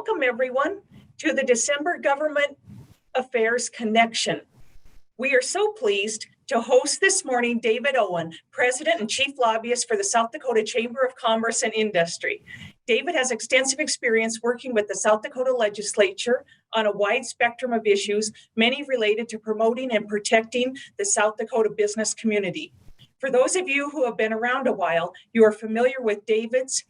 Welcome, everyone, to the December Government Affairs Connection. We are so pleased to host this morning David Owen, President and Chief Lobbyist for the South Dakota Chamber of Commerce and Industry. David has extensive experience working with the South Dakota Legislature on a wide spectrum of issues, many related to promoting and protecting the South Dakota business community. For those of you who have been around a while, you are familiar with David's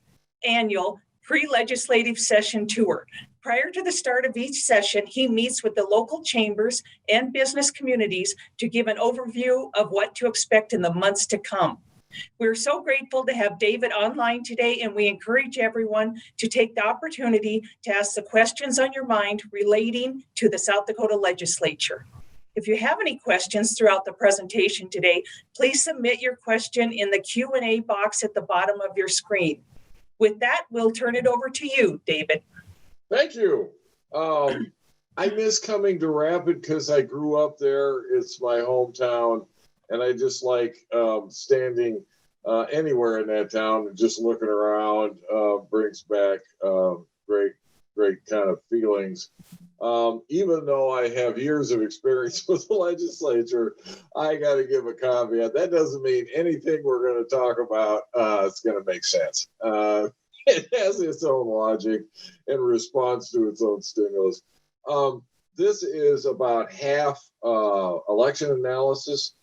annual pre-legislative session tour. Prior to the start of each session, he meets with the local chambers and business communities to give an overview of what to expect in the months to come. We're so grateful to have David online today, and we encourage everyone to take the opportunity to ask the questions on your mind relating to the South Dakota Legislature. If you have any questions throughout the presentation today, please submit your question in the Q&A box at the bottom of your screen. With that, we'll turn it over to you, David. Thank you. I miss coming to Rapid because I grew up there. It's my hometown, and I just like standing anywhere in that town and just looking around. Brings back great kind of feelings. Even though I have years of experience with the legislature, I got to give a caveat. That doesn't mean anything we're going to talk about is going to make sense. It has its own logic and response to its own stimulus. This is about half election analysis.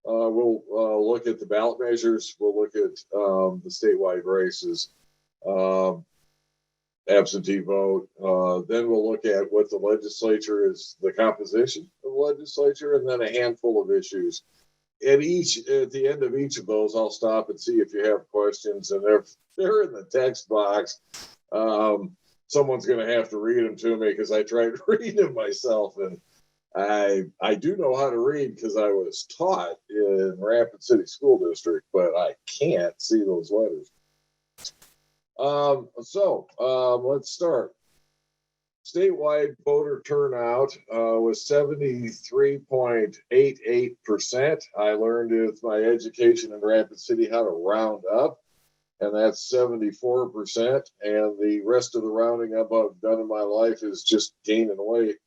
We'll look at the ballot measures. We'll look at the statewide races. Absentee vote. Then we'll look at what the legislature is, the composition of the legislature, and then a handful of issues. At the end of each of those, I'll stop and see if you have questions, and if they're in the text box, someone's going to have to read them to me because I tried to read them myself, and I do know how to read because I was taught in Rapid City School District, but I can't see those letters. Let's start. Statewide voter turnout was 73.88%. I learned with my education in Rapid City how to round up, and that's 74%. And the rest of the rounding up I've done in my life is just gaining weight.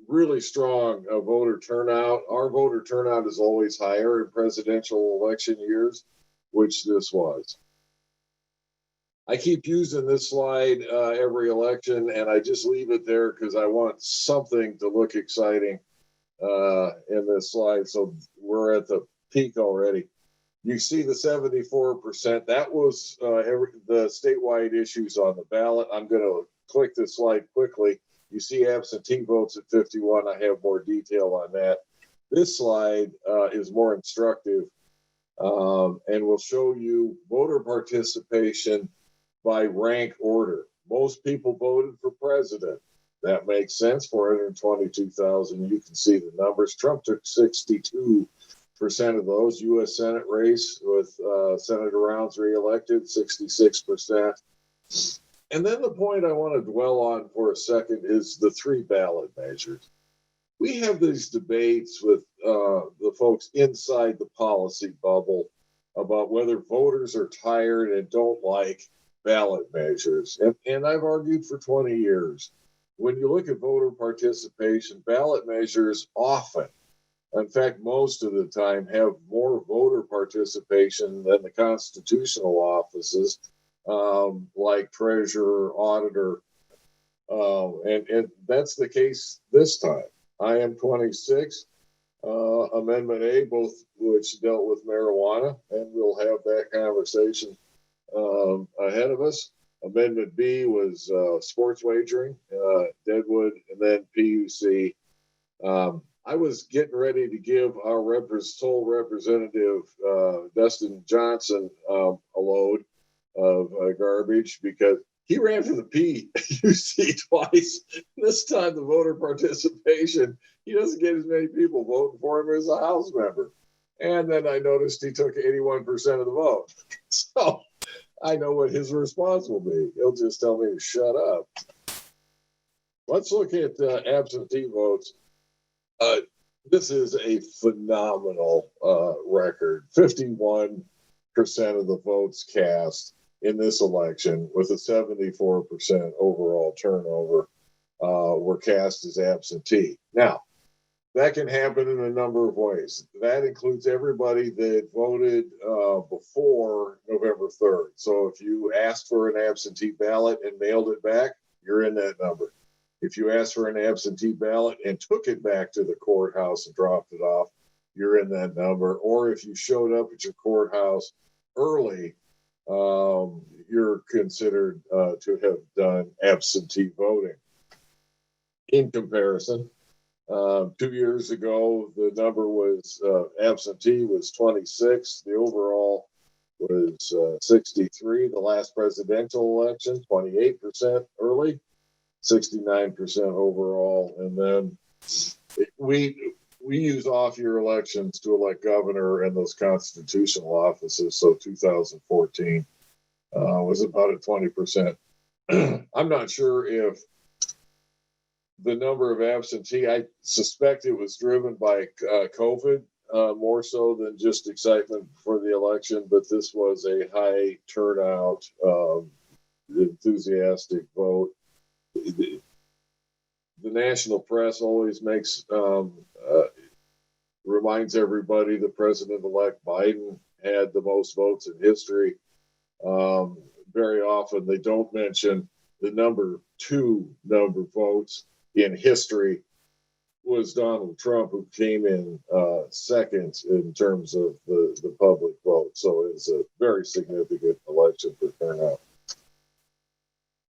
Really strong voter turnout. Our voter turnout is always higher in presidential election years, which this was. I keep using this slide every election, and I just leave it there because I want something to look exciting in this slide. So we're at the peak already. You see the 74%. That was the statewide issues on the ballot. I'm going to click this slide quickly. You see absentee votes at 51. I have more detail on that. This slide is more instructive and will show you voter participation by rank order. Most people voted for president. That makes sense, 422,000. You can see the numbers. Trump took 62% of those. U.S. Senate race with Senator Rounds reelected, 66%. And then the point I want to dwell on for a second is the three ballot measures. We have these debates with the folks inside the policy bubble about whether voters are tired and don't like ballot measures. And I've argued for 20 years. When you look at voter participation, ballot measures often, in fact, most of the time, have more voter participation than the constitutional offices, like treasurer, auditor. And that's the case this time. I am 26. Amendment A, both which dealt with marijuana, and we'll have that conversation ahead of us. Amendment B was sports wagering, Deadwood, and then PUC. I was getting ready to give our sole representative, Dustin Johnson, a load of garbage because he ran for the PUC twice. This time, the voter participation, he doesn't get as many people voting for him as a House member. And then I noticed he took 81% of the vote. So I know what his response will be. He'll just tell me to shut up. Let's look at absentee votes. This is a phenomenal record. 51% of the votes cast. in this election with a 74% overall turnover were cast as absentee. Now, that can happen in a number of ways. That includes everybody that voted before November 3rd. So if you asked for an absentee ballot and mailed it back, you're in that number. If you asked for an absentee ballot and took it back to the courthouse and dropped it off, you're in that number. Or if you showed up at your courthouse early, you're considered to have done absentee voting. In comparison, 2 years ago, the number was absentee was 26. The overall was 63. The last presidential election, 28% early, 69% overall. And then we use off-year elections to elect governor and those constitutional offices. So 2014 was about a 20%. I'm not sure if the number of absentee, I suspect it was driven by COVID more so than just excitement for the election, but this was a high turnout, enthusiastic vote. The national press always reminds everybody that President-elect Biden had the most votes in history. Very often they don't mention the number 2 votes in history was Donald Trump, who came in second in terms of the public vote. So it's a very significant election for turnout.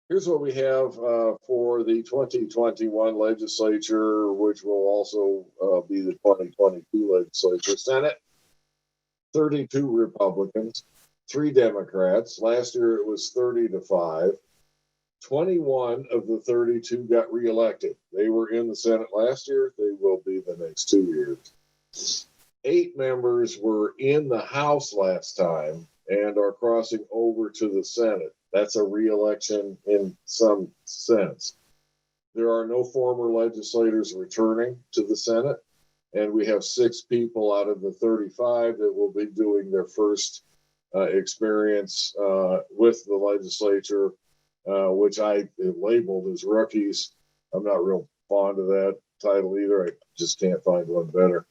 Here's what we have for the 2021 legislature, which will also be the 2022 legislature. Senate, 32 Republicans, 3 Democrats. Last year it was 30-5. 21 of the 32 got reelected. They were in the Senate last year. They will be the next 2 years. 8 members were in the House last time and are crossing over to the Senate. That's a reelection in some sense. There are no former legislators returning to the Senate, and we have 6 people out of the 35 that will be doing their first experience with the legislature, which I labeled as rookies. I'm not real fond of that title either. I just can't find one better.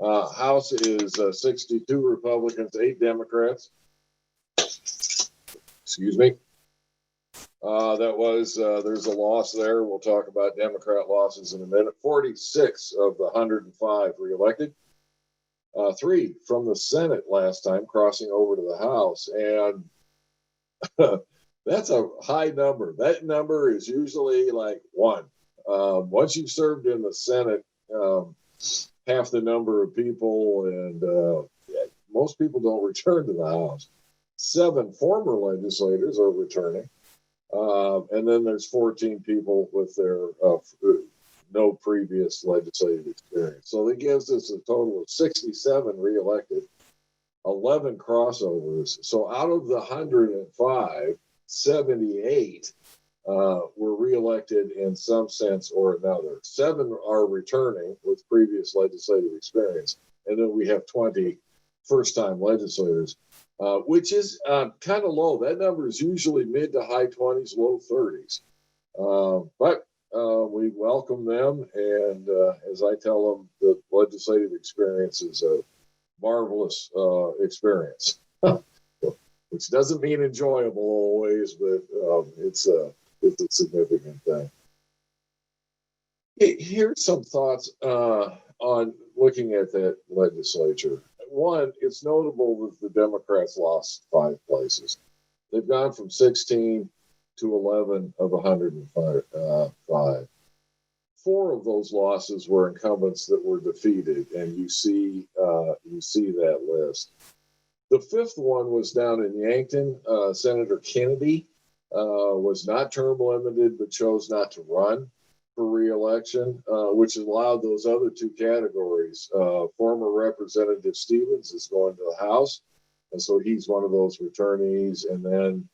House is 62 Republicans, 8 Democrats. Excuse me. There's a loss there. We'll talk about Democrat losses in a minute. 46 of the 105 reelected. 3 from the Senate last time, crossing over to the House. And that's a high number. That number is usually like 1. Once you've served in the Senate, half the number of people, and most people don't return to the House. 7 former legislators are returning. And then there's 14 people with their no previous legislative experience. So that gives us a total of 67 reelected, 11 crossovers. So out of the 105, 78 were reelected in some sense or another. 7 are returning with previous legislative experience. And then we have 20 first-time legislators, which is kind of low. That number is usually mid to high 20s, low 30s. But we welcome them. And as I tell them, the legislative experience is a marvelous experience. Which doesn't mean enjoyable always, but it's a significant thing. Here's some thoughts on looking at that legislature. One, it's notable that the Democrats lost 5 places. They've gone from 16 to 11 of 105. 4 of those losses were incumbents that were defeated, and you see that list. The 5th one was down in Yankton. Senator Kennedy was not term limited, but chose not to run for re-election, which allowed those other 2 categories. Former Representative Stevens is going to the House, and so he's one of those returnees. And then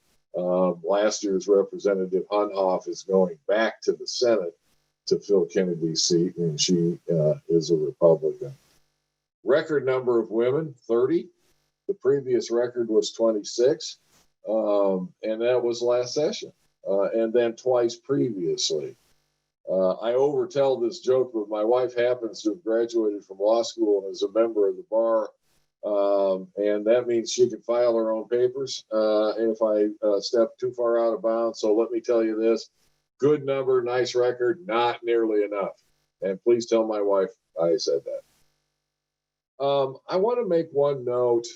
last year's Representative Hunhoff is going back to the Senate to fill Kennedy's seat, and she is a Republican. Record number of women, 30. The previous record was 26. And that was last session, and then twice previously. I overtell this joke, but my wife happens to have graduated from law school and is a member of the bar. And that means she can file her own papers if I step too far out of bounds. So let me tell you this, good number, nice record, not nearly enough. And please tell my wife I said that. I want to make one note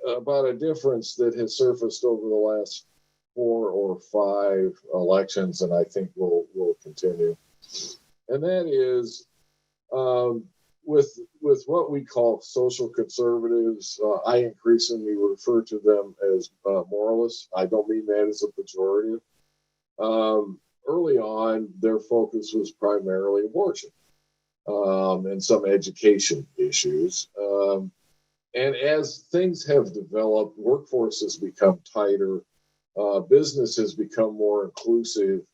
about a difference that has surfaced over the last 4 or 5 elections, and I think will continue. And that is with what we call social conservatives. I increasingly refer to them as moralists. I don't mean that as a pejorative. Early on, their focus was primarily abortion and some education issues. And as things have developed, workforce has become tighter, business has become more inclusive.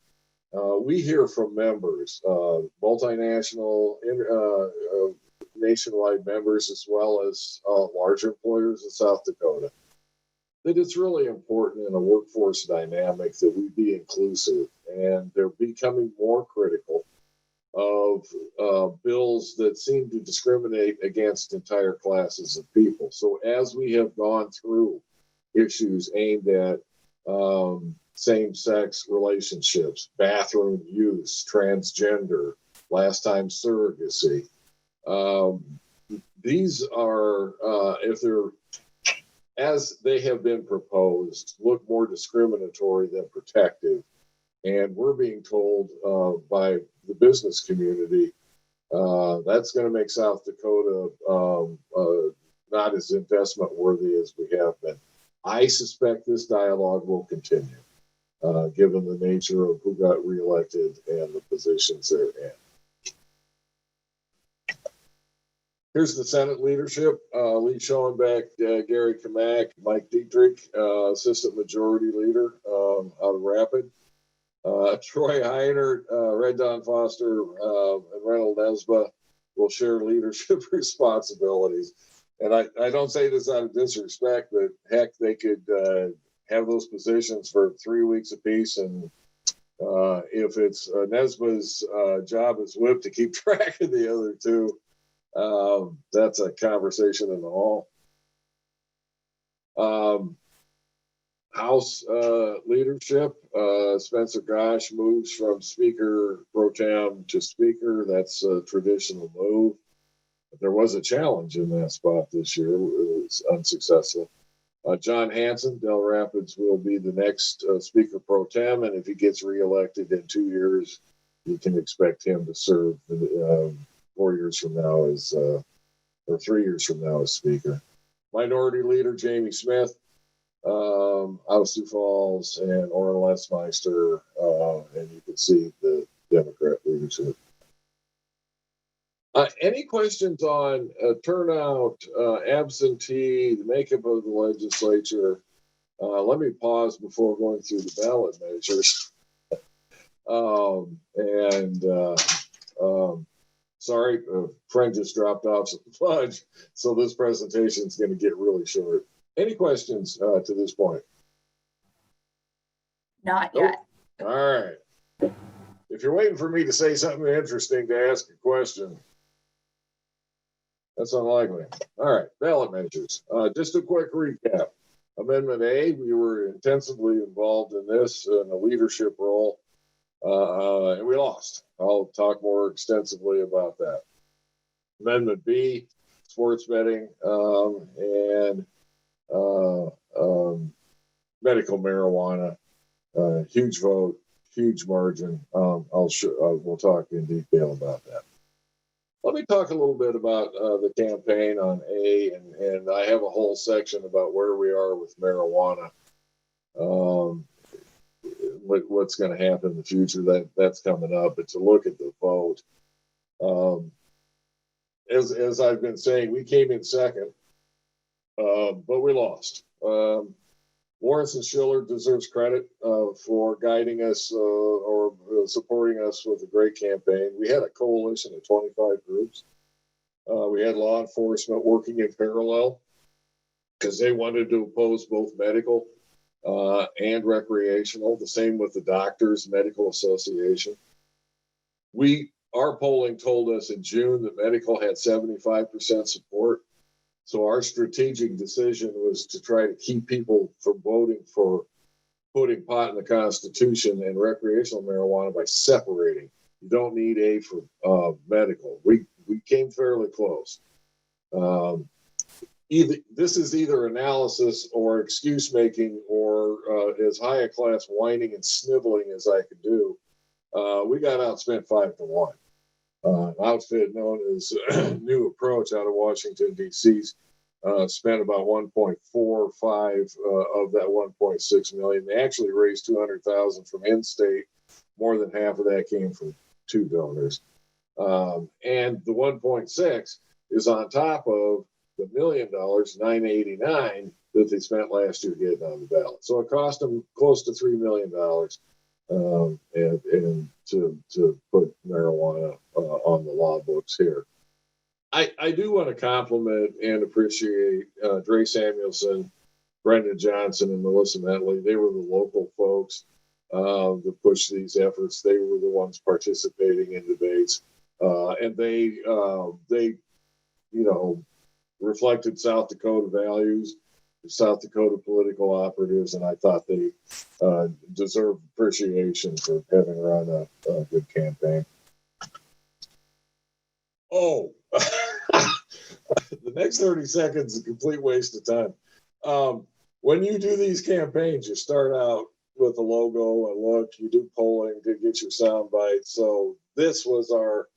We hear from members, multinational, nationwide members, as well as larger employers in South Dakota, that it's really important in a workforce dynamic that we be inclusive, and they're becoming more critical of bills that seem to discriminate against entire classes of people. So as we have gone through issues aimed at same-sex relationships, bathroom use, transgender, last-time surrogacy, these are, if they're as they have been proposed, look more discriminatory than protective. And we're being told by the business community that's going to make South Dakota not as investment worthy as we have been. I suspect this dialogue will continue, given the nature of who got reelected and the positions they're in. Here's the Senate leadership. Lee Schoenbeck, Gary Kamak, Mike Dietrich, Assistant Majority Leader out of Rapid. Troy Heiner, Red Don Foster, and Reynold Nesba will share leadership responsibilities. And I don't say this out of disrespect, but heck, they could have those positions for 3 weeks apiece. And if it's Nesba's job as whip to keep track of the other two, that's a conversation in the hall. House leadership, Spencer Gosh moves from Speaker Pro Tem to Speaker. That's a traditional move. But there was a challenge in that spot this year. It was unsuccessful. John Hanson, Del Rapids, will be the next Speaker Pro Tem, and if he gets reelected in 2 years, you can expect him to serve 4 years from now as, or 3 years from now as Speaker. Minority Leader Jamie Smith, out of Sioux Falls, and Orrin Lesmeister, and you can see the Democrat leadership. Any questions on turnout, absentee, the makeup of the legislature? Let me pause before going through the ballot measures. Sorry, a friend just dropped off some fudge, so this presentation is going to get really short. Any questions to this point? Not yet. All right. If you're waiting for me to say something interesting to ask a question, that's unlikely. All right, ballot measures. Just a quick recap. Amendment A, we were intensively involved in this in a leadership role, and we lost. I'll talk more extensively about that. Amendment B, sports betting, and medical marijuana, huge vote, huge margin. We'll talk in detail about that. Let me talk a little bit about the campaign on A, and I have a whole section about where we are with marijuana, what's going to happen in the future. That's coming up. But to look at the vote, as I've been saying, we came in second, but we lost. Lawrence and Schiller deserves credit for guiding us or supporting us with a great campaign. We had a coalition of 25 groups. We had law enforcement working in parallel. because they wanted to oppose both medical and recreational. The same with the Doctors Medical Association. Our polling told us in June that medical had 75% support. So our strategic decision was to try to keep people from voting for putting pot in the Constitution and recreational marijuana by separating. You don't need A for medical. We came fairly close. This is either analysis or excuse making or as high a class whining and sniveling as I could do. We got outspent 5-1. An outfit known as New Approach out of Washington, D.C. Spent about 1.45 of that 1.6 million. They actually raised 200,000 from in-state. More than half of that came from 2 donors. And the 1.6 is on top of the $1 million, $989, that they spent last year getting on the ballot. So it cost them close to $3 million and to put marijuana on the law books here. I do want to compliment and appreciate Dre Samuelson, Brendan Johnson, and Melissa Mentley. They were the local folks that pushed these efforts. They were the ones participating in debates, and they reflected South Dakota values, South Dakota political operatives, and I thought they deserved appreciation for having run a good campaign. Oh, the next 30 seconds is a complete waste of time. When you do these campaigns, you start out with a logo and look, you do polling to get your sound bites. So this was our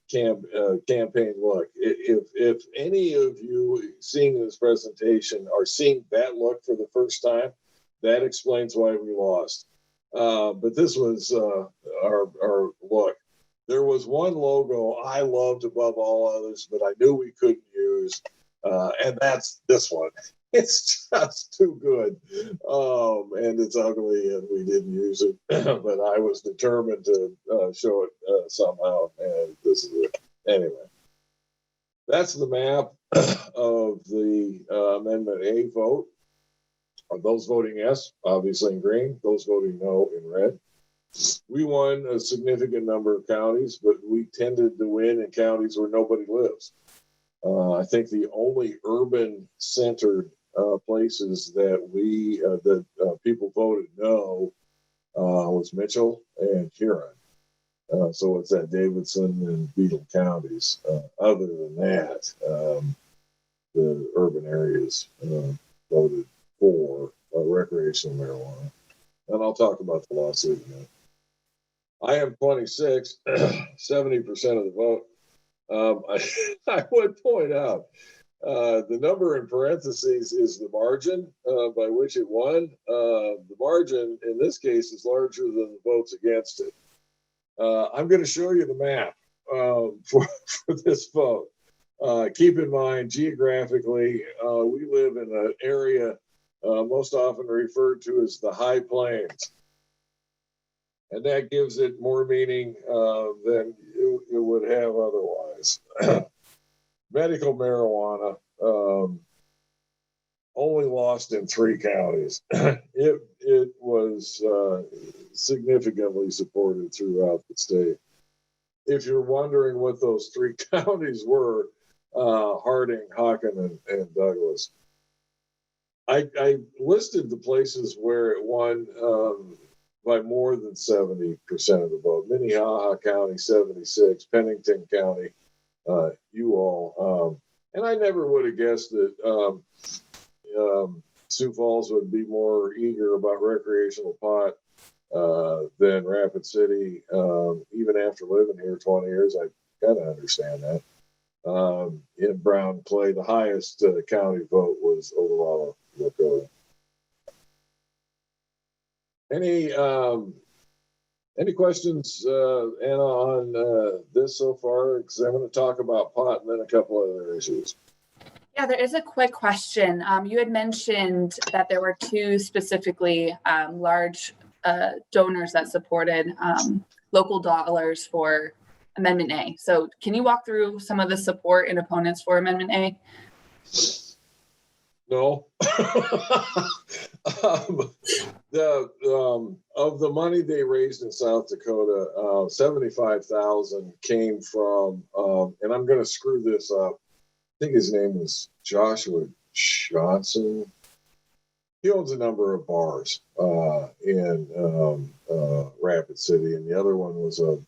campaign look. If any of you seeing this presentation are seeing that look for the first time, that explains why we lost. But this was our look. There was one logo I loved above all others, but I knew we couldn't use, and that's this one. It's just too good, and it's ugly, and we didn't use it. But I was determined to show it somehow, and this is it. Anyway, that's the map of the Amendment A vote. Those voting yes, obviously in green. Those voting no in red. We won a significant number of counties, but we tended to win in counties where nobody lives. I think the only urban-centered places that people voted no was Mitchell and Huron. So it's at Davidson and Beetle counties. Other than that, the urban areas voted for recreational marijuana. And I'll talk about the lawsuit in a minute. I am 26, 70% of the vote. I would point out the number in parentheses is the margin by which it won. The margin in this case is larger than the votes against it. I'm going to show you the map for this vote. Keep in mind, geographically, we live in an area most often referred to as the High Plains. And that gives it more meaning than it would have otherwise. Medical marijuana only lost in 3 counties. It was significantly supported throughout the state. If you're wondering what those 3 counties were, Harding, Hawken, and Douglas. I listed the places where it won by more than 70% of the vote. Minnehaha County, 76, Pennington County, you all. And I never would have guessed that Sioux Falls would be more eager about recreational pot than Rapid City. Even after living here 20 years, I kind of understand that. In Brown Clay, the highest county vote was Ogallala, Lakota. Any questions, Anna, on this so far? Because I'm going to talk about pot and then a couple other issues. Yeah, there is a quick question. You had mentioned that there were 2 specifically large donors that supported local dollars for Amendment A. So can you walk through some of the support and opponents for Amendment A? No. Of the money they raised in South Dakota, 75,000 came from, and I'm going to screw this up. I think his name is Joshua Johnson. He owns a number of bars in Rapid City, and the other one was a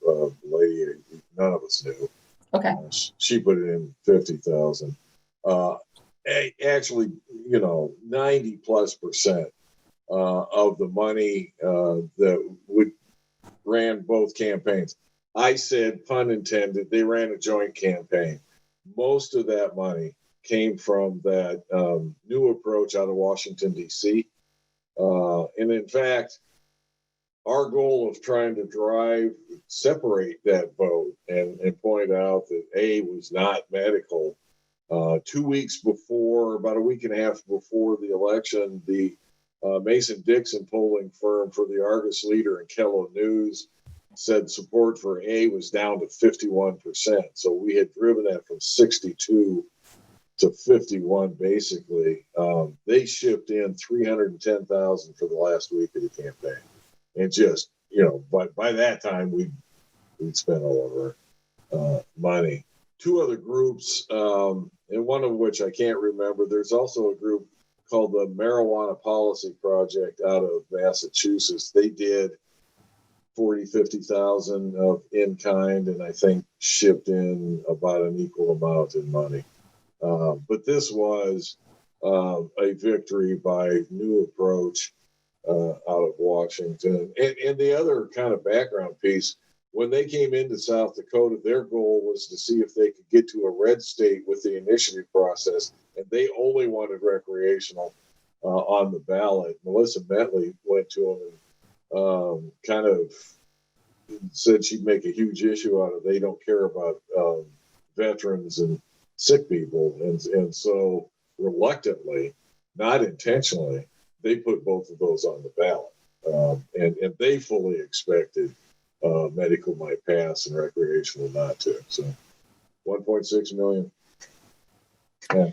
lady none of us knew. Okay. She put in 50,000. Actually, 90+% of the money that ran both campaigns. I said, pun intended, they ran a joint campaign. Most of that money came from that new approach out of Washington, D.C. And in fact, our goal of trying to separate that vote and point out that A was not medical. 2 weeks before, about a week and a half before the election, the Mason-Dixon polling firm for the Argus Leader and Kello News said support for A was down to 51%. So we had driven that from 62 to 51, basically. They shipped in 310,000 for the last week of the campaign. And just, by that time, we'd spent all of our money. Two other groups, and one of which I can't remember. There's also a group called the Marijuana Policy Project out of Massachusetts. They did 50,000 of in kind, and I think shipped in about an equal amount in money. But this was a victory by New Approach out of Washington. And the other kind of background piece, when they came into South Dakota, their goal was to see if they could get to a red state with the initiative process, and they only wanted recreational on the ballot. Melissa Bentley went to them and kind of said she'd make a huge issue out of they don't care about veterans and sick people. And so reluctantly, not intentionally, they put both of those on the ballot. And they fully expected medical might pass and recreational not to. So 1.6 million. Yeah.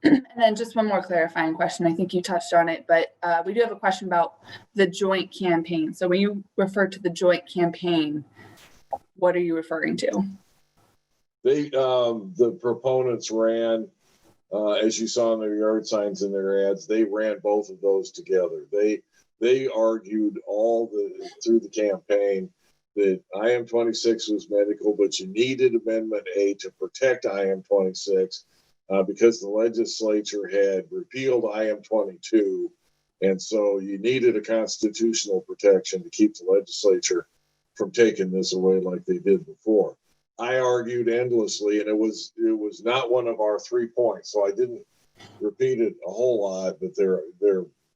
And then just one more clarifying question. I think you touched on it, but we do have a question about the joint campaign. So when you refer to the joint campaign, what are you referring to? The proponents ran, as you saw in their yard signs and their ads, they ran both of those together. They argued through the campaign that IM-26 was medical, but you needed Amendment A to protect IM-26 because the legislature had repealed IM-22, and so you needed a constitutional protection to keep the legislature from taking this away like they did before. I argued endlessly, and it was not one of our 3 points, so I didn't repeat it a whole lot, but their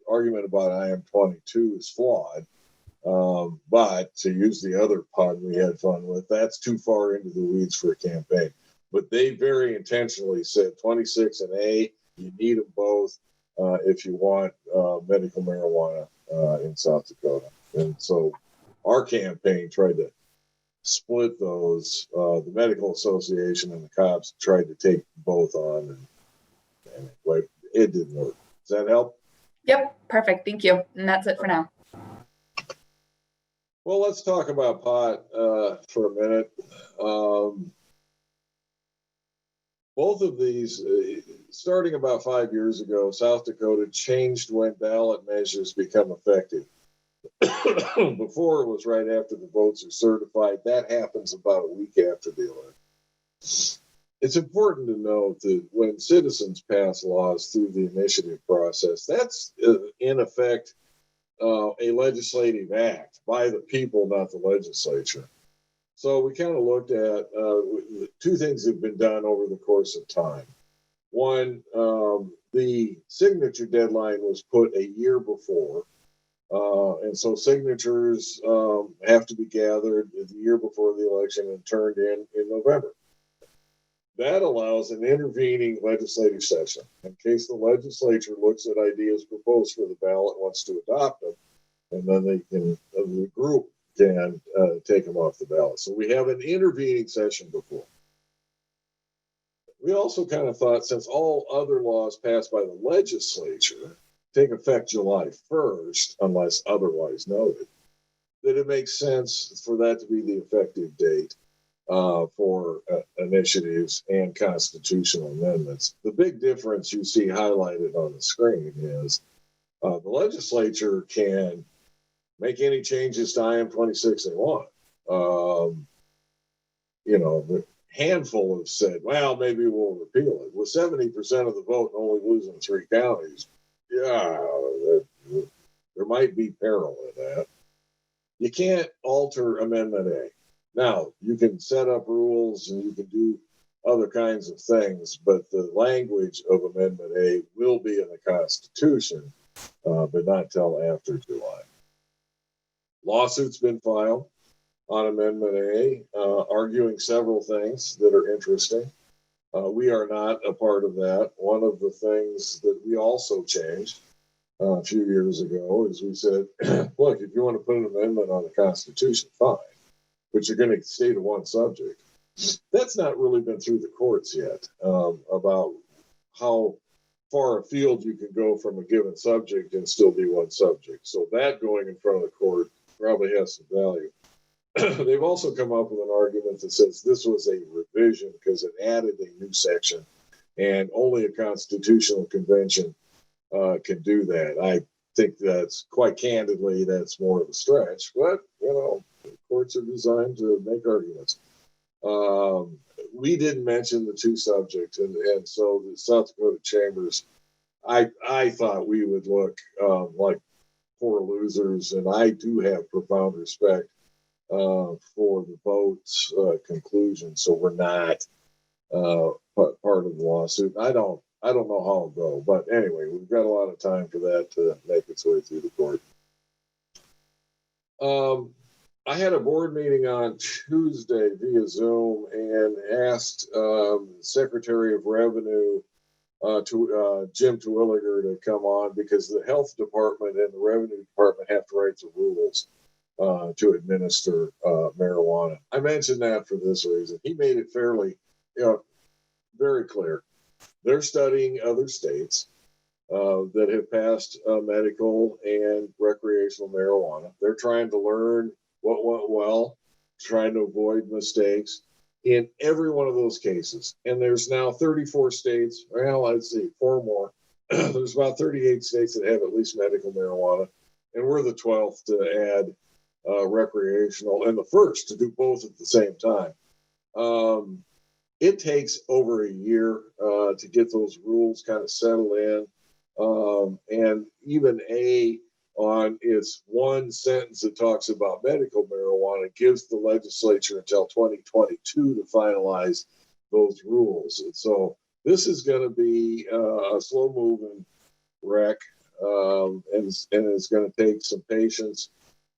argument about IM-22 is flawed. But to use the other pun we had fun with, that's too far into the weeds for a campaign. But they very intentionally said 26 and A, you need them both if you want medical marijuana in South Dakota. And so our campaign tried to split those. The Medical Association and the cops tried to take both on, and it didn't work. Does that help? Yep, perfect. Thank you. And that's it for now. Well, let's talk about pot for a minute. Both of these, starting about 5 years ago, South Dakota changed when ballot measures become effective. Before, it was right after the votes are certified. That happens about a week after the election. It's important to note that when citizens pass laws through the initiative process, that's in effect a legislative act by the people, not the legislature. So we kind of looked at two things that have been done over the course of time. One, the signature deadline was put a year before. And so signatures have to be gathered the year before the election and turned in November. That allows an intervening legislative session in case the legislature looks at ideas proposed for the ballot, wants to adopt them, and then the group can take them off the ballot. So we have an intervening session before. we also kind of thought, since all other laws passed by the legislature take effect July 1st, unless otherwise noted, that it makes sense for that to be the effective date for initiatives and constitutional amendments. The big difference you see highlighted on the screen is the legislature can make any changes to IM-26 they want. The handful have said, well, maybe we'll repeal it. With 70% of the vote and only losing 3 counties, there might be peril in that. You can't alter Amendment A. Now, you can set up rules and you can do other kinds of things, but the language of Amendment A will be in the Constitution, but not till after July. Lawsuit's been filed on Amendment A, arguing several things that are interesting. We are not a part of that. One of the things that we also changed a few years ago is we said, look, if you want to put an amendment on the Constitution, fine, but you're going to stay to one subject. That's not really been through the courts yet, about how far afield you can go from a given subject and still be one subject. So that going in front of the court probably has some value. They've also come up with an argument that says this was a revision because it added a new section and only a constitutional convention can do that. I think that's, quite candidly, that's more of a stretch, but courts are designed to make arguments. We didn't mention the 2 subjects, and so the South Dakota Chambers, I thought we would look like poor losers, and I do have profound respect for the vote's conclusion. So we're not part of the lawsuit. I don't know how it'll go, but anyway, we've got a lot of time for that to make its way through the court. I had a board meeting on Tuesday via Zoom and asked Secretary of Revenue Jim Terwilliger to come on because the health department and the revenue department have to write the rules to administer marijuana. I mentioned that for this reason. He made it fairly, very clear. They're studying other states that have passed medical and recreational marijuana. They're trying to learn what went well, trying to avoid mistakes in every one of those cases. And there's now 34 states, well, I'd say 4 more. There's about 38 states that have at least medical marijuana, and we're the 12th to add recreational and the first to do both at the same time. It takes over a year to get those rules kind of settled in. And even on its one sentence that talks about medical marijuana gives the legislature until 2022 to finalize those rules. And so this is going to be a slow moving wreck, and it's going to take some patience.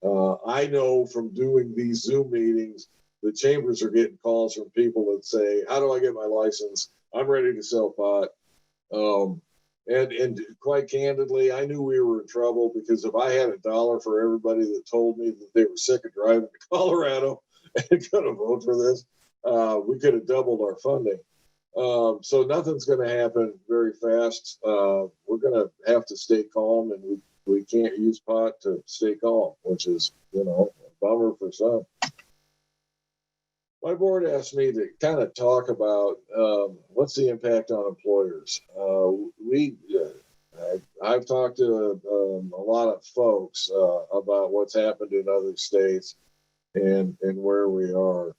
I know from doing these Zoom meetings, the chambers are getting calls from people that say, how do I get my license? I'm ready to sell pot. And quite candidly, I knew we were in trouble because if I had $1 for everybody that told me that they were sick of driving to Colorado and going to vote for this, we could have doubled our funding. So nothing's going to happen very fast. We're going to have to stay calm, and we can't use pot to stay calm, which is, a bummer for some. My board asked me to kind of talk about what's the impact on employers. I've talked to a lot of folks about what's happened in other states and where we are.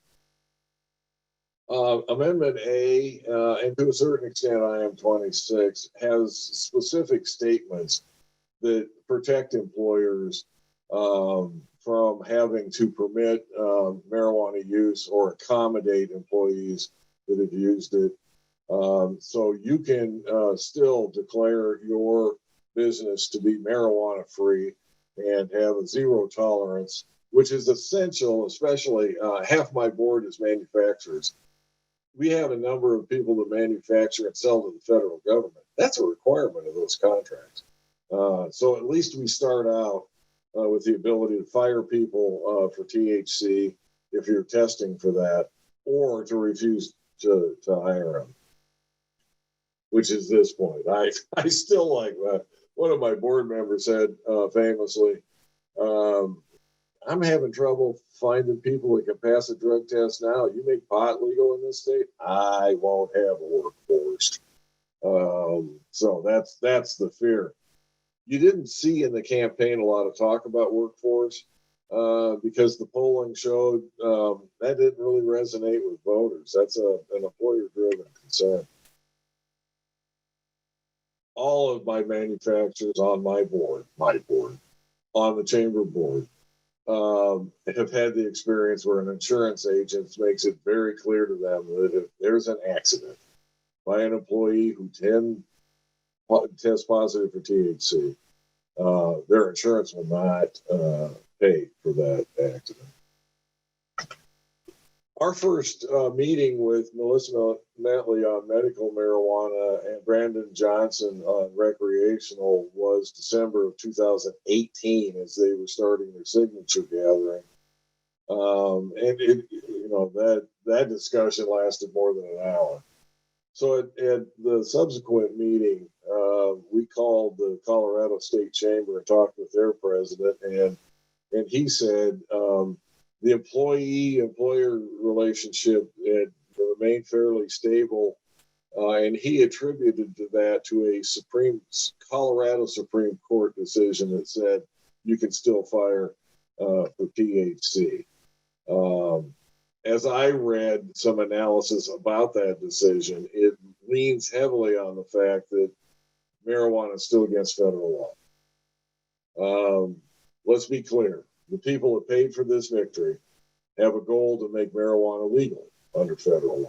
Amendment A, and to a certain extent IM-26, has specific statements that protect employers from having to permit marijuana use or accommodate employees that have used it. So you can still declare your business to be marijuana free and have a zero tolerance, which is essential, especially half my board is manufacturers. We have a number of people that manufacture and sell to the federal government. That's a requirement of those contracts. So at least we start out with the ability to fire people for THC if you're testing for that, or to refuse to hire them. which is this point. I still like one of my board members said famously, I'm having trouble finding people that can pass a drug test now. You make pot legal in this state, I won't have a workforce. So that's the fear. You didn't see in the campaign a lot of talk about workforce because the polling showed that didn't really resonate with voters. That's an employer-driven concern. All of my manufacturers on my board, on the chamber board, have had the experience where an insurance agent makes it very clear to them that if there's an accident by an employee who tests positive for THC, their insurance will not pay for that accident. Our first meeting with Melissa Metley on medical marijuana and Brandon Johnson on recreational was December of 2018 as they were starting their signature gathering. And that discussion lasted more than an hour. So at the subsequent meeting, we called the Colorado State Chamber and talked with their president, and he said the employee-employer relationship had remained fairly stable, and he attributed that to a Colorado Supreme Court decision that said you can still fire for THC. As I read some analysis about that decision, it leans heavily on the fact that marijuana is still against federal law. Let's be clear. The people that paid for this victory have a goal to make marijuana legal under federal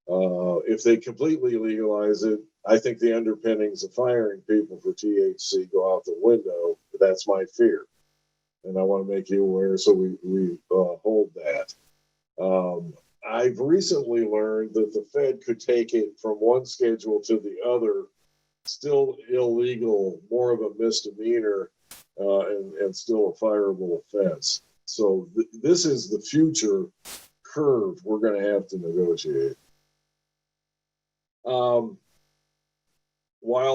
law. If they completely legalize it, I think the underpinnings of firing people for THC go out the window. That's my fear. And I want to make you aware so we hold that. I've recently learned that the Fed could take it from one schedule to the other, still illegal, more of a misdemeanor, and still a fireable offense. So this is the future curve we're going to have to negotiate. While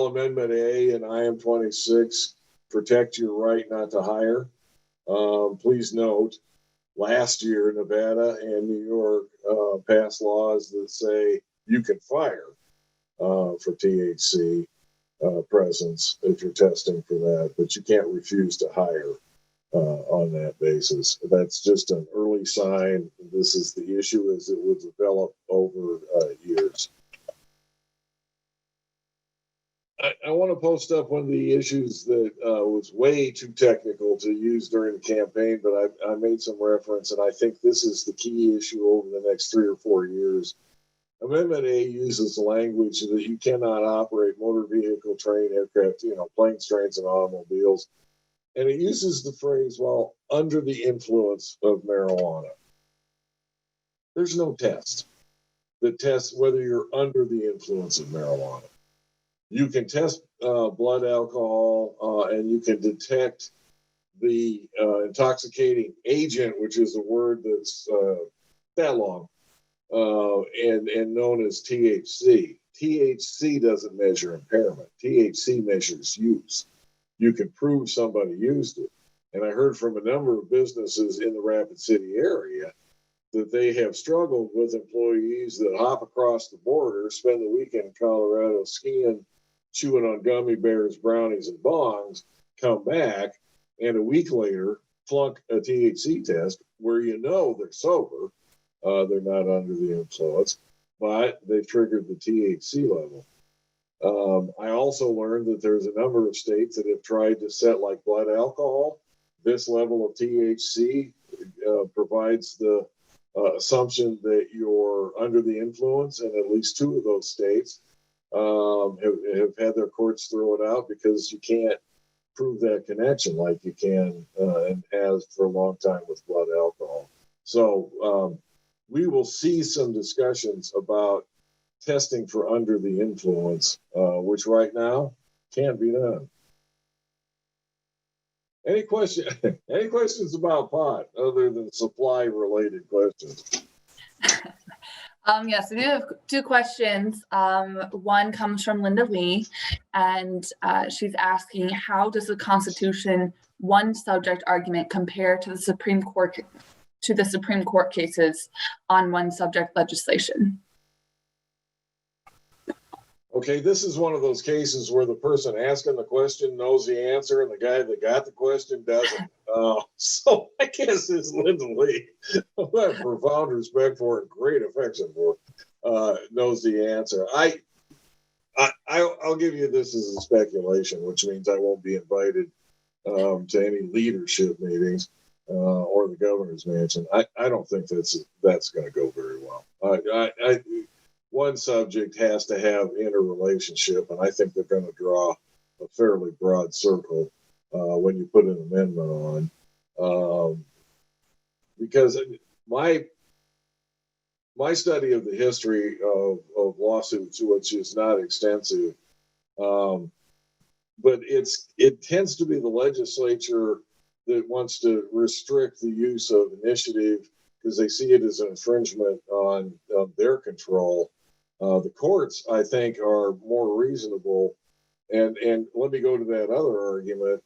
Amendment A and IM26 protect your right not to hire, please note, last year, Nevada and New York passed laws that say you can fire for THC presence if you're testing for that, but you can't refuse to hire on that basis. That's just an early sign. This is the issue as it will develop over years. I want to post up one of the issues that was way too technical to use during the campaign, but I made some reference, and I think this is the key issue over the next 3 or 4 years. Amendment A uses language that you cannot operate motor vehicle, train, aircraft, planes, trains, and automobiles. And it uses the phrase, well, under the influence of marijuana. There's no test that tests whether you're under the influence of marijuana. You can test blood alcohol and you can detect the intoxicating agent, which is a word that's that long, and known as THC. THC doesn't measure impairment. THC measures use. You can prove somebody used it. And I heard from a number of businesses in the Rapid City area that they have struggled with employees that hop across the border, spend the weekend in Colorado skiing, chewing on gummy bears, brownies, and bongs, come back, and a week later flunk a THC test where they're sober, they're not under the influence, but they've triggered the THC level. I also learned that there's a number of states that have tried to set like blood alcohol. This level of THC provides the assumption that you're under the influence, and at least 2 of those states have had their courts throw it out because you can't prove that connection like you can and has for a long time with blood alcohol. So we will see some discussions about testing for under the influence, which right now can't be done. Any questions about pot other than supply related questions? Yes, we do have two questions. One comes from Linda Lee, and she's asking, how does the Constitution one subject argument compare to the Supreme Court cases on one subject legislation? Okay, this is one of those cases where the person asking the question knows the answer and the guy that got the question doesn't. So I guess it's Linda Lee, who I have profound respect for and great affection for, knows the answer. I'll give you this as a speculation, which means I won't be invited to any leadership meetings or the governor's mansion. I don't think that's going to go very well. One subject has to have interrelationship, and I think they're going to draw a fairly broad circle when you put an amendment on. Because my study of the history of lawsuits, which is not extensive, but it tends to be the legislature that wants to restrict the use of initiative because they see it as an infringement on their control. The courts, I think, are more reasonable. And let me go to that other argument.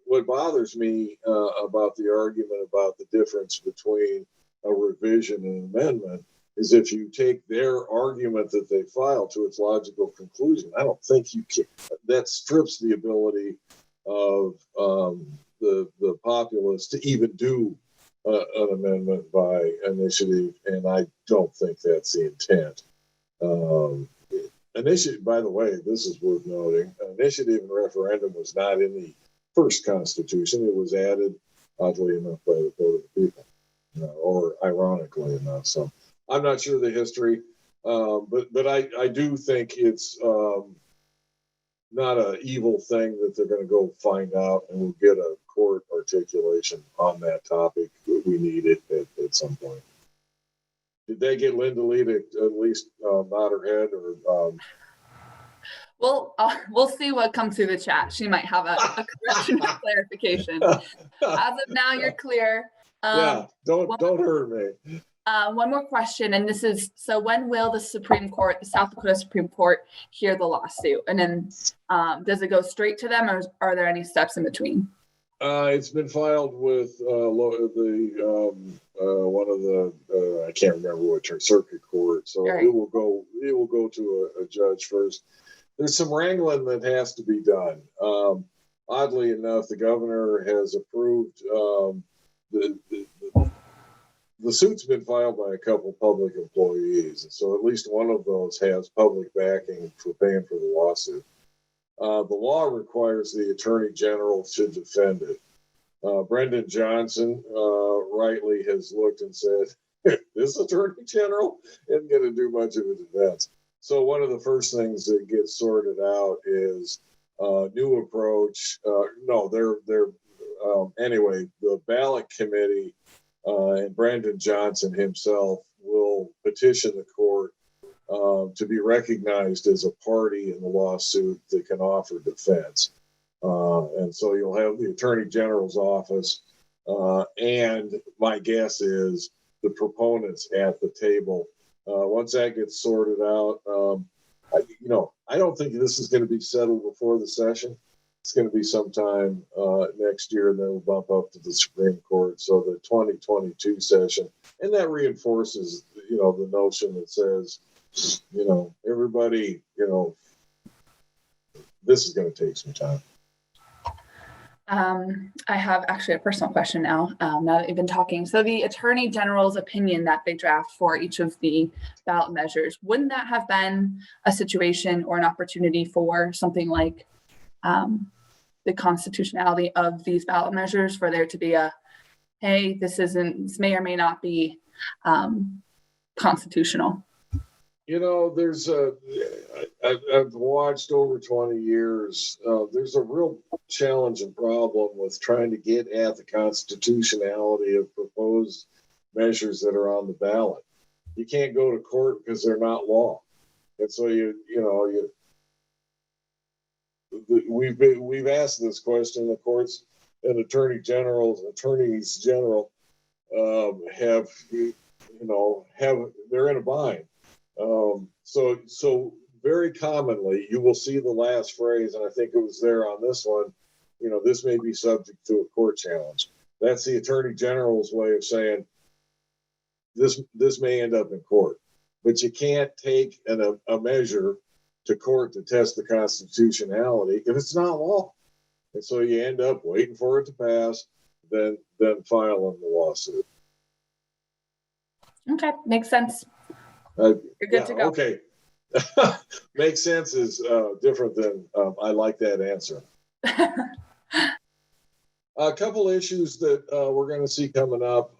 What bothers me about the argument about the difference between a revision and an amendment is if you take their argument that they filed to its logical conclusion, I don't think you can. That strips the ability of the populace to even do an amendment by initiative, and I don't think that's the intent. Initiative, by the way, this is worth noting, initiative and referendum was not in the first Constitution. It was added, oddly enough, by the vote of the people, or ironically enough. So I'm not sure the history, but I do think it's not an evil thing that they're going to go find out, and we'll get a court articulation on that topic. We need it at some point. Did they get Linda Lee to at least nod her head, or? We'll see what comes through the chat. She might have a correction or clarification. As of now, you're clear. Yeah, don't hurt me. One more question, and this is, so when will the Supreme Court, the South Dakota Supreme Court, hear the lawsuit? And then does it go straight to them, or are there any steps in between? It's been filed with one of the I can't remember which circuit court, so right. It will go to a judge first. There's some wrangling that has to be done. Oddly enough, the governor has approved the suit's been filed by a couple public employees, and so at least one of those has public backing for paying for the lawsuit. The law requires the attorney general to defend it. Brendan Johnson rightly has looked and said, this attorney general isn't going to do much of a defense. So one of the first things that gets sorted out is new approach. Anyway, the ballot committee and Brendan Johnson himself will petition the court to be recognized as a party in the lawsuit that can offer defense. And so you'll have the Attorney General's office, and my guess is the proponents at the table. Once that gets sorted out, I don't think this is going to be settled before the session. It's going to be sometime next year, and then we'll bump up to the Supreme Court. So the 2022 session, and that reinforces, the notion that says, everybody, this is going to take some time. I have actually a personal question now that you've been talking. So the Attorney General's opinion that they draft for each of the ballot measures, wouldn't that have been a situation or an opportunity for something like the constitutionality of these ballot measures, for there to be hey, this may or may not be constitutional? I've watched over 20 years. There's a real challenge and problem with trying to get at the constitutionality of proposed measures that are on the ballot. You can't go to court because they're not law. And so we've asked this question. The courts and attorneys general have they're in a bind. So very commonly you will see the last phrase, and I think it was there on this one, this may be subject to a court challenge. That's the Attorney General's way of saying this may end up in court, but you can't take a measure to court to test the constitutionality if it's not law. And so you end up waiting for it to pass, then filing the lawsuit. Okay, makes sense. You're good to go. Okay. Makes sense is different than I like that answer. A couple issues that we're going to see coming up.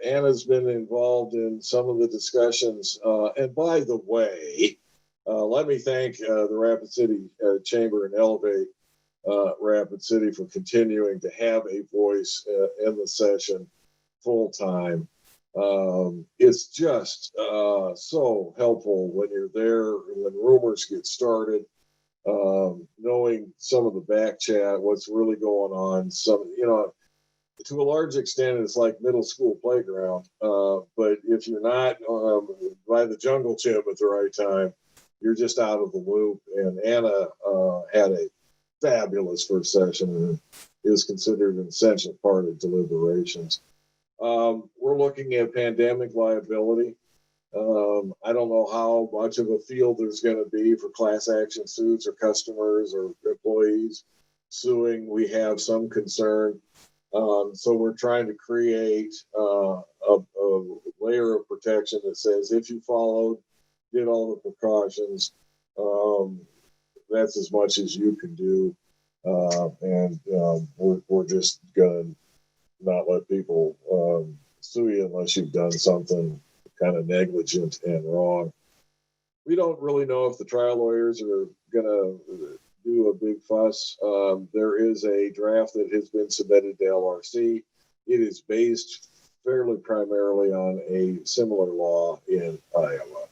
Anna's been involved in some of the discussions. And by the way, let me thank the Rapid City Chamber and Elevate Rapid City for continuing to have a voice in the session full time. It's just so helpful when you're there, when rumors get started, knowing some of the back chat, what's really going on. To a large extent, it's like middle school playground. But if you're not by the jungle gym at the right time, you're just out of the loop. And Anna had a fabulous first session and is considered an essential part of deliberations. We're looking at pandemic liability. I don't know how much of a field there's going to be for class action suits or customers or employees suing. We have some concern. So we're trying to create a layer of protection that says if you did all the precautions, that's as much as you can do. And we're just going to not let people sue you unless you've done something kind of negligent and wrong. We don't really know if the trial lawyers are going to do a big fuss. There is a draft that has been submitted to LRC. It is based fairly primarily on a similar law in Iowa.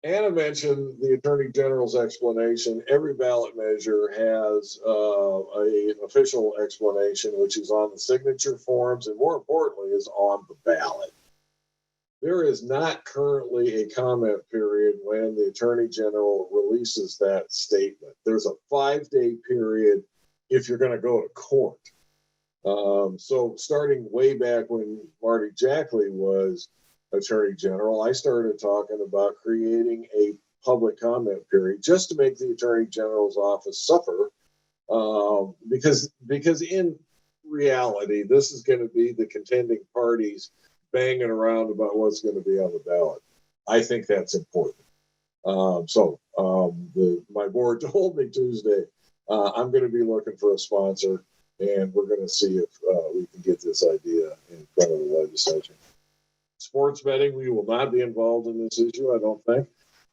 Anna mentioned the Attorney General's explanation. Every ballot measure has an official explanation, which is on the signature forms and more importantly is on the ballot. There is not currently a comment period when the Attorney General releases that statement. There's a 5-day period if you're going to go to court. So starting way back when Marty Jackley was Attorney General, I started talking about creating a public comment period just to make the Attorney General's office suffer, because in reality, this is going to be the contending parties banging around about what's going to be on the ballot. I think that's important. My board told me Tuesday, I'm going to be looking for a sponsor, and we're going to see if we can get this idea in front of the legislature. Sports betting, we will not be involved in this issue, I don't think.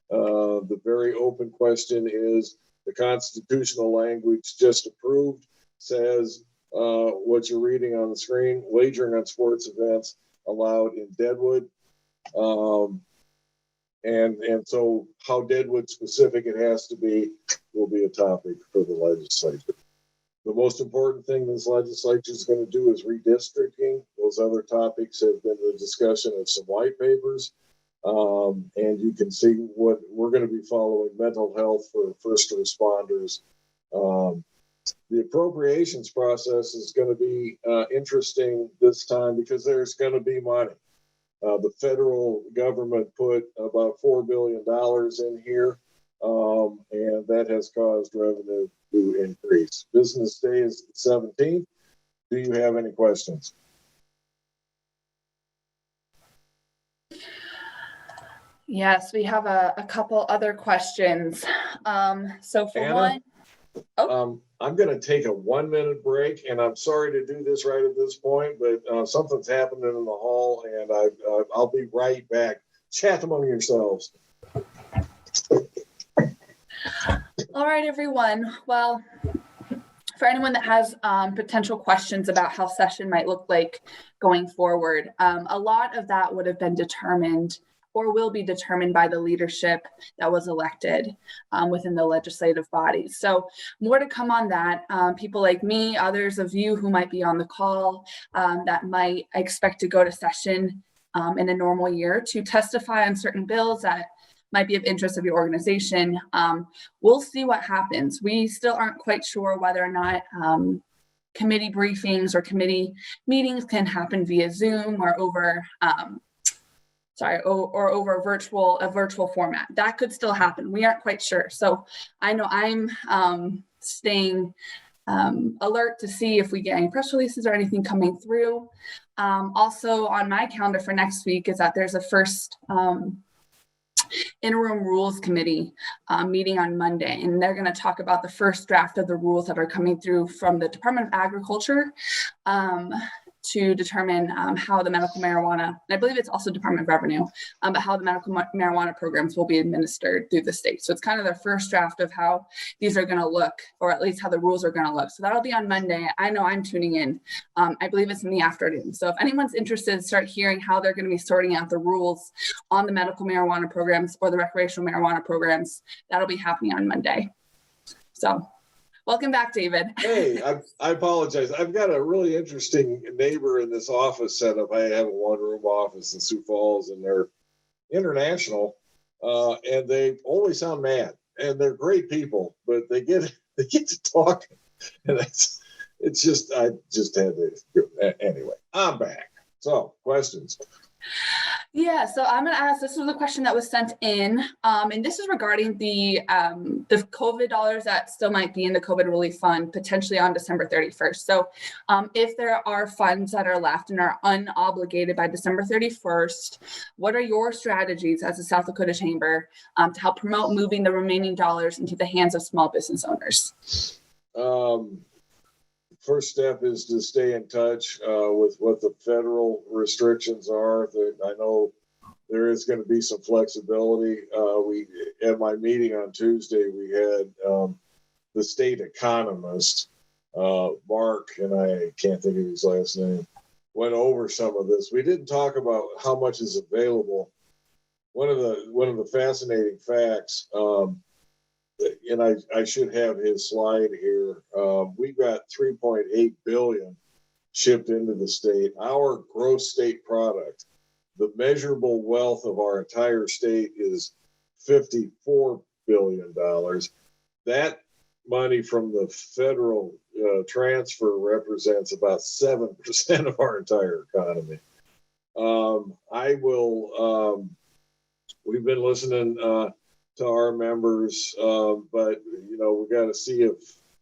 The very open question is the constitutional language just approved says what you're reading on the screen, wagering on sports events allowed in Deadwood. And so how Deadwood specific it has to be will be a topic for the legislature. The most important thing this legislature is going to do is redistricting. Those other topics have been the discussion of some white papers. And you can see what we're going to be following: mental health for first responders. The appropriations process is going to be interesting this time because there's going to be money. The federal government put about $4 billion in here, and that has caused revenue to increase. Business day is the 17th. Do you have any questions? Yes, we have a couple other questions. So for Anna, one, I'm going to take a 1-minute break, and I'm sorry to do this right at this point, but something's happening in the hall, and I'll be right back. Chat among yourselves. all right, everyone. Well, for anyone that has potential questions about how session might look like going forward, a lot of that would have been determined or will be determined by the leadership that was elected within the legislative bodies. So more to come on that. People like me, others of you who might be on the call that might expect to go to session in a normal year to testify on certain bills that might be of interest of your organization. We'll see what happens. We still aren't quite sure whether or not committee briefings or committee meetings can happen via Zoom or over or over a virtual format. That could still happen. We aren't quite sure. So I know I'm staying alert to see if we get any press releases or anything coming through. Also on my calendar for next week is that there's a first interim rules committee meeting on Monday, and they're going to talk about the first draft of the rules that are coming through from the Department of Agriculture to determine how the medical marijuana, and I believe it's also Department of Revenue, but how the medical marijuana programs will be administered through the state. So it's kind of their first draft of how these are going to look, or at least how the rules are going to look. So that'll be on Monday. I know I'm tuning in. I believe it's in the afternoon. So if anyone's interested, start hearing how they're going to be sorting out the rules on the medical marijuana programs or the recreational marijuana programs. That'll be happening on Monday. So welcome back, David. Hey, I apologize. I've got a really interesting neighbor in this office setup. I have a one-room office in Sioux Falls, and they're international, and they always sound mad. And they're great people, but they get to talking, and I just had to go. Anyway, I'm back. So, questions. Yeah, so I'm going to ask, this was a question that was sent in, and this is regarding the COVID dollars that still might be in the COVID relief fund potentially on December 31st. So if there are funds that are left and are unobligated by December 31st, what are your strategies as a South Dakota Chamber to help promote moving the remaining dollars into the hands of small business owners? First step is to stay in touch with what the federal restrictions are. I know there is going to be some flexibility. At my meeting on Tuesday, we had the state economist, Mark, and I can't think of his last name, went over some of this. We didn't talk about how much is available. One of the fascinating facts, and I should have his slide here. We got 3.8 billion shipped into the state. Our gross state product, the measurable wealth of our entire state, is $54 billion. That money from the federal transfer represents about 7% of our entire economy. We've been listening to our members, but we got to see if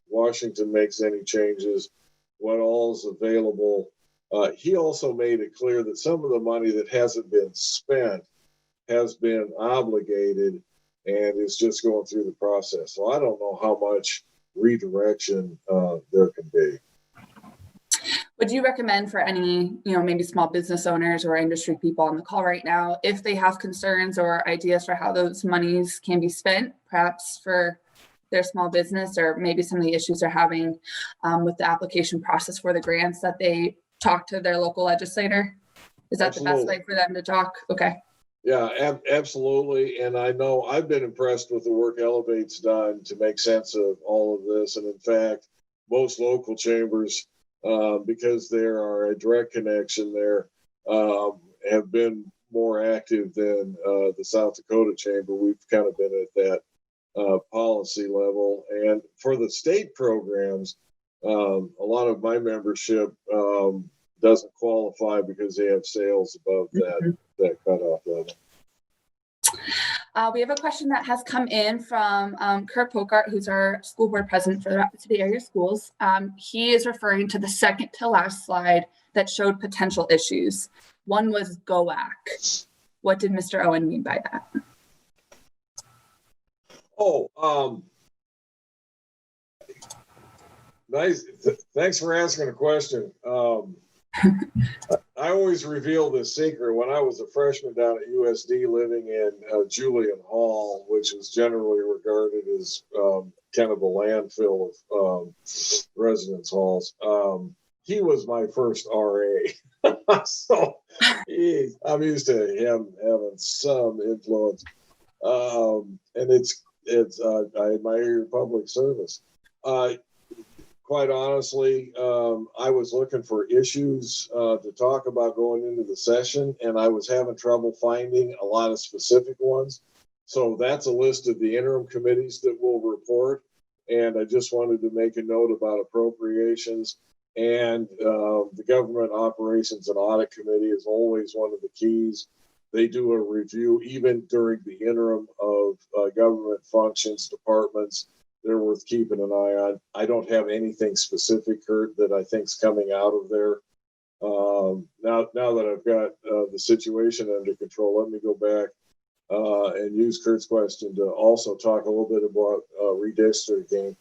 Washington makes any changes, what all is available. He also made it clear that some of the money that hasn't been spent has been obligated and is just going through the process. So I don't know how much redirection there can be. Would you recommend for any, maybe small business owners or industry people on the call right now, if they have concerns or ideas for how those monies can be spent, perhaps for their small business, or maybe some of the issues they're having with the application process for the grants, that they talk to their local legislator? Is that Absolutely. The best way for them to talk? Okay. Yeah, absolutely. And I know I've been impressed with the work Elevate's done to make sense of all of this. And in fact, most local chambers, because there are a direct connection there, have been more active than the South Dakota Chamber. We've kind of been at that policy level. And for the state programs, a lot of my membership doesn't qualify because they have sales above that cutoff level. We have a question that has come in from Kurt Pokart, who's our school board president for the Rapid City area schools. He is referring to the second to last slide that showed potential issues. One was GOAC. What did Mr. Owen mean by that? Nice. Thanks for asking a question. I always reveal this secret. When I was a freshman down at USD living in Julian Hall, which is generally regarded as kind of a landfill of residence halls, he was my first RA. So I'm used to him having some influence. And I admire your public service. Quite honestly, I was looking for issues to talk about going into the session, and I was having trouble finding a lot of specific ones. So that's a list of the interim committees that will report. And I just wanted to make a note about appropriations. And the Government Operations and Audit Committee is always one of the keys. They do a review even during the interim of government functions, departments. They're worth keeping an eye on. I don't have anything specific, Kurt, that I think's coming out of there. Now that I've got the situation under control, let me go back and use Kurt's question to also talk a little bit about redistricting.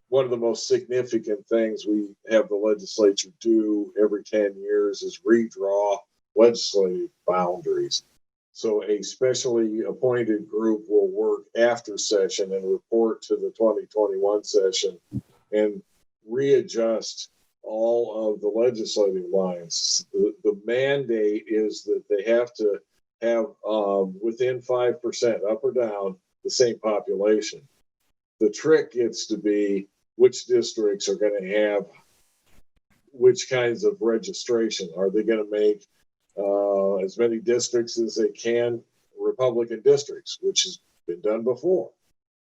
One of the most significant things we have the legislature do every 10 years is redraw legislative boundaries. So a specially appointed group will work after session and report to the 2021 session and readjust all of the legislative lines. The mandate is that they have to have within 5% up or down the same population. The trick gets to be which districts are going to have which kinds of registration. Are they going to make as many districts as they can Republican districts, which has been done before?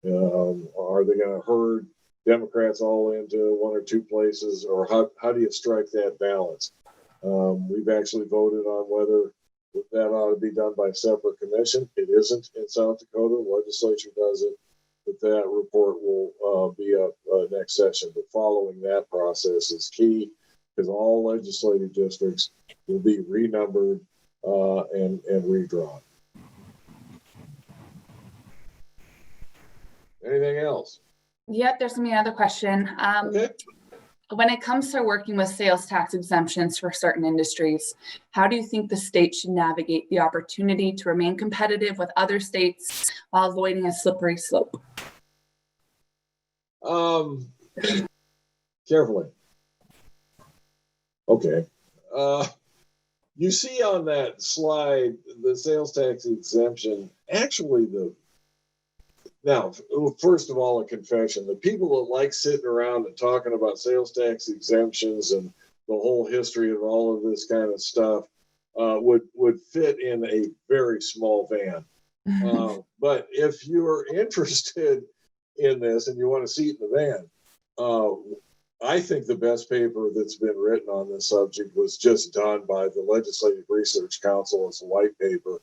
Are they going to herd Democrats all into one or two places, or how do you strike that balance? We've actually voted on whether that ought to be done by separate commission. It isn't in South Dakota. The legislature does it, but that report will be up next session. But following that process is key, because all legislative districts will be renumbered and redrawn. Anything else? Yep, there's another question. Okay. When it comes to working with sales tax exemptions for certain industries, how do you think the state should navigate the opportunity to remain competitive with other states while avoiding a slippery slope? Carefully. Okay. You see on that slide, the sales tax exemption, actually now, first of all, a confession. The people that like sitting around and talking about sales tax exemptions and the whole history of all of this kind of stuff would fit in a very small van. But if you're interested in this and you want a seat in the van, I think the best paper that's been written on this subject was just done by the Legislative Research Council as a white paper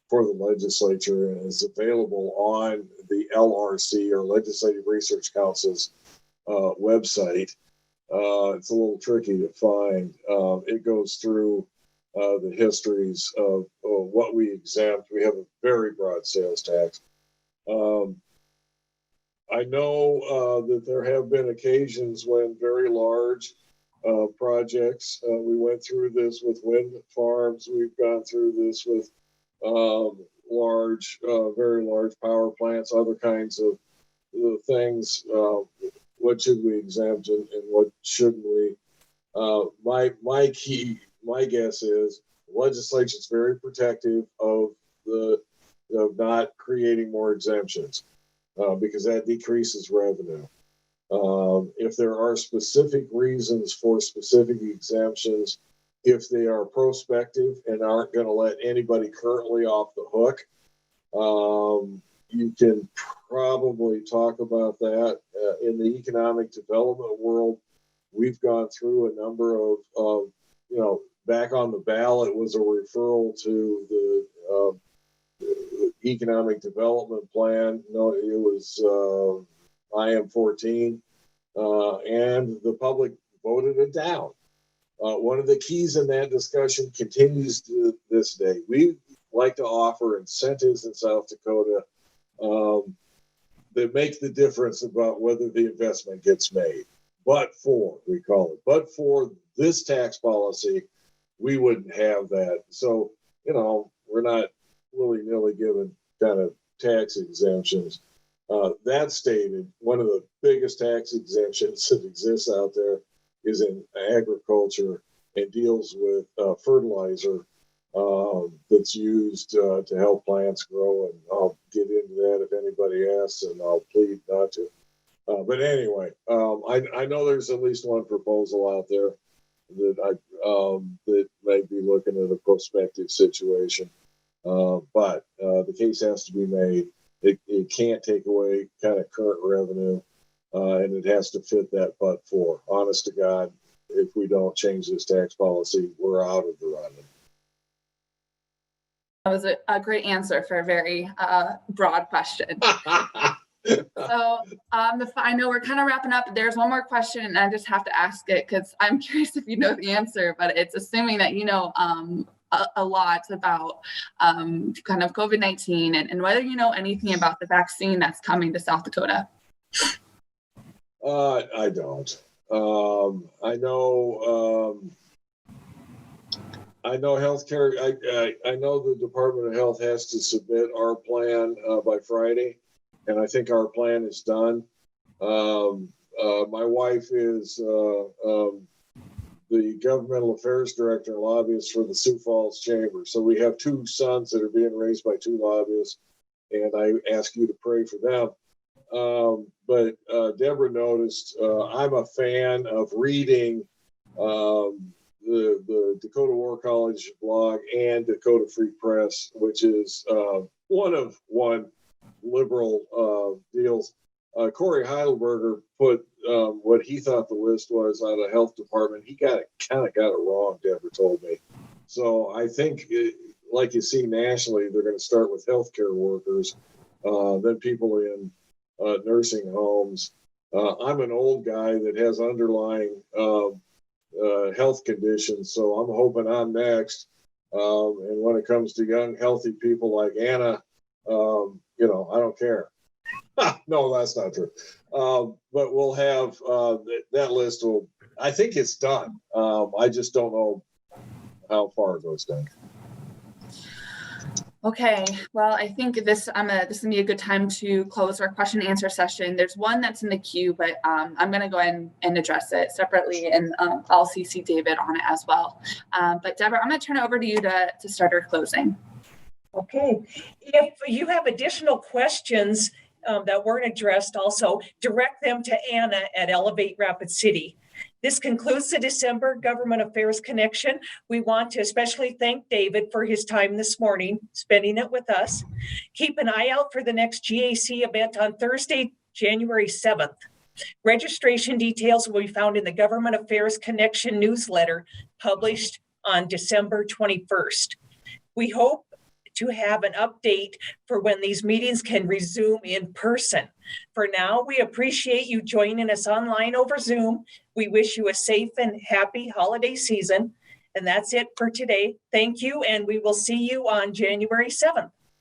for the legislature, and is available on the LRC, or Legislative Research Council's website. It's a little tricky to find. It goes through the histories of what we exempt. We have a very broad sales tax. I know that there have been occasions when very large projects, we went through this with wind farms, we've gone through this with very large power plants, other kinds of things. What should we exempt and what shouldn't we? My guess is the legislature is very protective of not creating more exemptions because that decreases revenue. If there are specific reasons for specific exemptions, if they are prospective and aren't going to let anybody currently off the hook, you can probably talk about that. In the economic development world, we've gone through a number of back on the ballot was a referral to the economic development plan. No, it was IM14, and the public voted it down. One of the keys in that discussion continues to this day. We like to offer incentives in South Dakota that make the difference about whether the investment gets made. But for this tax policy, we wouldn't have that. So, we're not willy-nilly giving kind of tax exemptions. That stated, one of the biggest tax exemptions that exists out there is in agriculture and deals with fertilizer that's used to help plants grow. And I'll get into that if anybody asks, and I'll plead not to. But anyway, I know there's at least one proposal out there that may be looking at a prospective situation. But the case has to be made. It can't take away kind of current revenue, and it has to fit that but for. Honest to God, if we don't change this tax policy, we're out of the running. That was a great answer for a very broad question. So I know we're kind of wrapping up. There's one more question, and I just have to ask it because I'm curious if you know the answer, but it's assuming that you know a lot about kind of COVID-19 and whether you know anything about the vaccine that's coming to South Dakota. I don't. I know healthcare. I know the Department of Health has to submit our plan by Friday, and I think our plan is done. My wife is the governmental affairs director and lobbyist for the Sioux Falls Chamber. So we have two sons that are being raised by two lobbyists, and I ask you to pray for them. But Deborah noticed I'm a fan of reading the Dakota War College blog and Dakota Free Press, which is one liberal deals. Corey Heidelberger put what he thought the list was on a health department. He kind of got it wrong, Deborah told me. So I think, like you see nationally, they're going to start with healthcare workers, then people in nursing homes. I'm an old guy that has underlying health conditions, so I'm hoping I'm next. And when it comes to young, healthy people like Anna, I don't care. No, that's not true. But we'll have that list. I think it's done. I just don't know how far it goes down. Okay, well, I think this is gonna be a good time to close our question and answer session. There's one that's in the queue, but I'm gonna go ahead and address it separately, and I'll CC David on it as well. But Deborah, I'm gonna turn it over to you to start our closing. Okay, if you have additional questions that weren't addressed, also direct them to Anna at Elevate Rapid City. This concludes the December Government Affairs Connection. We want to especially thank David for his time this morning, spending it with us. Keep an eye out for the next GAC event on Thursday, January 7th. Registration details will be found in the Government Affairs Connection newsletter published on December 21st. We hope to have an update for when these meetings can resume in person. For now, we appreciate you joining us online over Zoom. We wish you a safe and happy holiday season. And that's it for today. Thank you, and we will see you on January 7th.